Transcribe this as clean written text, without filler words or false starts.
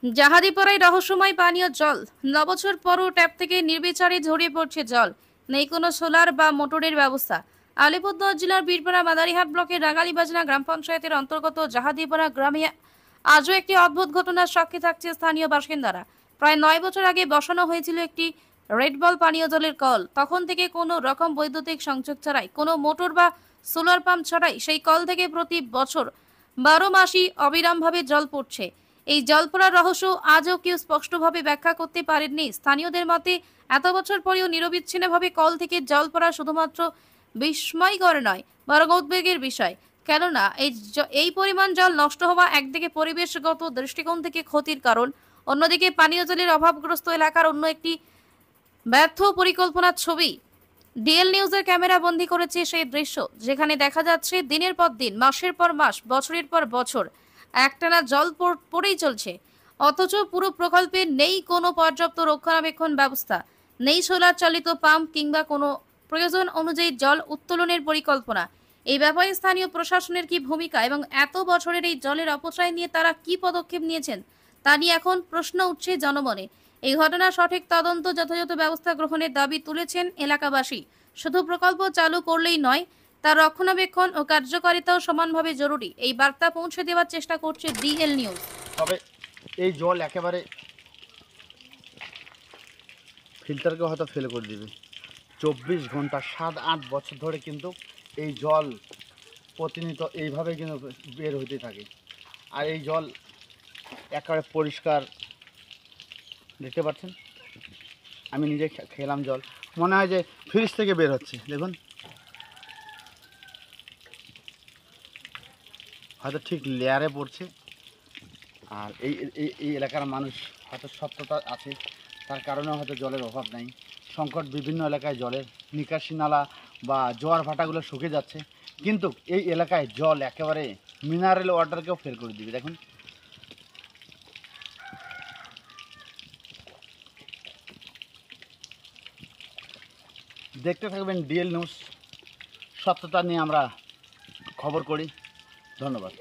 জাহাদিপাড়ায় রহস্যময় পানীয় জল। নবছর পরও ট্যাপ থেকে নির্বিচারে ঝরিয়ে পড়ছে জল। নেই কোনো সোলার বা মোটরের ব্যবস্থা। আলিপুরদুয়ার জেলার বীরপাড়া মাদারিহাট ব্লকের রাঙালিবাজনা গ্রাম পঞ্চায়েতের অন্তর্গত জাহাদিপাড়া গ্রামে আজও একটি অদ্ভুত ঘটনার সাক্ষী থাকছে স্থানীয় বাসিন্দারা। প্রায় 9 বছর আগে বসানো হয়েছিল একটি রেড বল পানীয় জলের কল। তখন থেকে কোনো রকম বৈদ্যুতিক সংযোগ ছাড়াই, কোনো মোটর বা সোলার পাম্প ছাড়াই সেই কল থেকে প্রতি বছর 12 মাসই অবিরামভাবে জল পড়ছে। এই জল পড়ার রহস্য আজও কেউ স্পষ্টভাবে ব্যাখ্যা করতে পারেননি। স্থানীয়দের মতে, এত বছর পরেও নিরবিচ্ছিন্নভাবে কল থেকে জল পড়া শুধুমাত্র বিস্ময়কর নয়, বরং উদ্বেগের বিষয়। কেননা এই পরিমাণ জল নষ্ট হওয়া একদিকে পরিবেশগত দৃষ্টিকোণ থেকে ক্ষতির কারণ, অন্যদিকে পানীয় জলের অভাবগ্রস্ত এলাকার অন্য একটি ব্যর্থ পরিকল্পনার ছবি ডিএল নিউজের ক্যামেরা বন্দী করেছে সেই দৃশ্য, যেখানে দেখা যাচ্ছে দিনের পর দিন, মাসের পর মাস, বছরের পর বছর একটানা জল পড়েই চলছে। অথচ পুরো প্রকল্পে নেই কোনো পর্যাপ্ত রক্ষণাবেক্ষণ ব্যবস্থা, নেই সোলার চালিত পাম্প কিংবা কোনো প্রয়োজন অনুযায়ী জল উত্তোলনের পরিকল্পনা। এই ব্যাপারে স্থানীয় প্রশাসনের কি ভূমিকা এবং এত বছরের এই জলের অপচয় নিয়ে তারা কি পদক্ষেপ নিয়েছেন, তা নিয়ে এখন প্রশ্ন উঠছে জনমনে। এই ঘটনার সঠিক তদন্ত, যথাযথ ব্যবস্থা গ্রহণের দাবি তুলেছেন এলাকাবাসী। শুধু প্রকল্প চালু করলেই নয়, তার রক্ষণাবেক্ষণ ও কার্যকারিতাও সমানভাবে জরুরি। এই বার্তা পৌঁছে দেওয়ার চেষ্টা করছে ডিএল নিউজ। তবে এই জল একেবারে ফিল্টারকে হয়তো ফেল করে দিবে। 24 ঘন্টা 7-8 বছর ধরে কিন্তু এই জল প্রতিনিয়ত এইভাবে কিন্তু বের হতে থাকে। আর এই জল একেবারে পরিষ্কার, দেখতে পাচ্ছেন। আমি নিজে খেলাম জল, মনে হয় যে ফ্রিজ থেকে বের হচ্ছে। দেখুন, হয়তো ঠিক লেয়ারে পড়ছে। আর এই এই এলাকার মানুষ হয়তো সত্যতা আছে, তার কারণে হয়তো জলের অভাব নাই। সংকট বিভিন্ন এলাকায় জলের নিকাশি নালা বা জোয়ার ভাটাগুলো শুকিয়ে যাচ্ছে, কিন্তু এই এলাকায় জল একেবারে মিনারেল ওয়াটারকেও ফেল করে দিবে। দেখুন, দেখতে থাকবেন ডিএল নিউজ। সত্যতা নিয়ে আমরা খবর করি। ধন্যবাদ।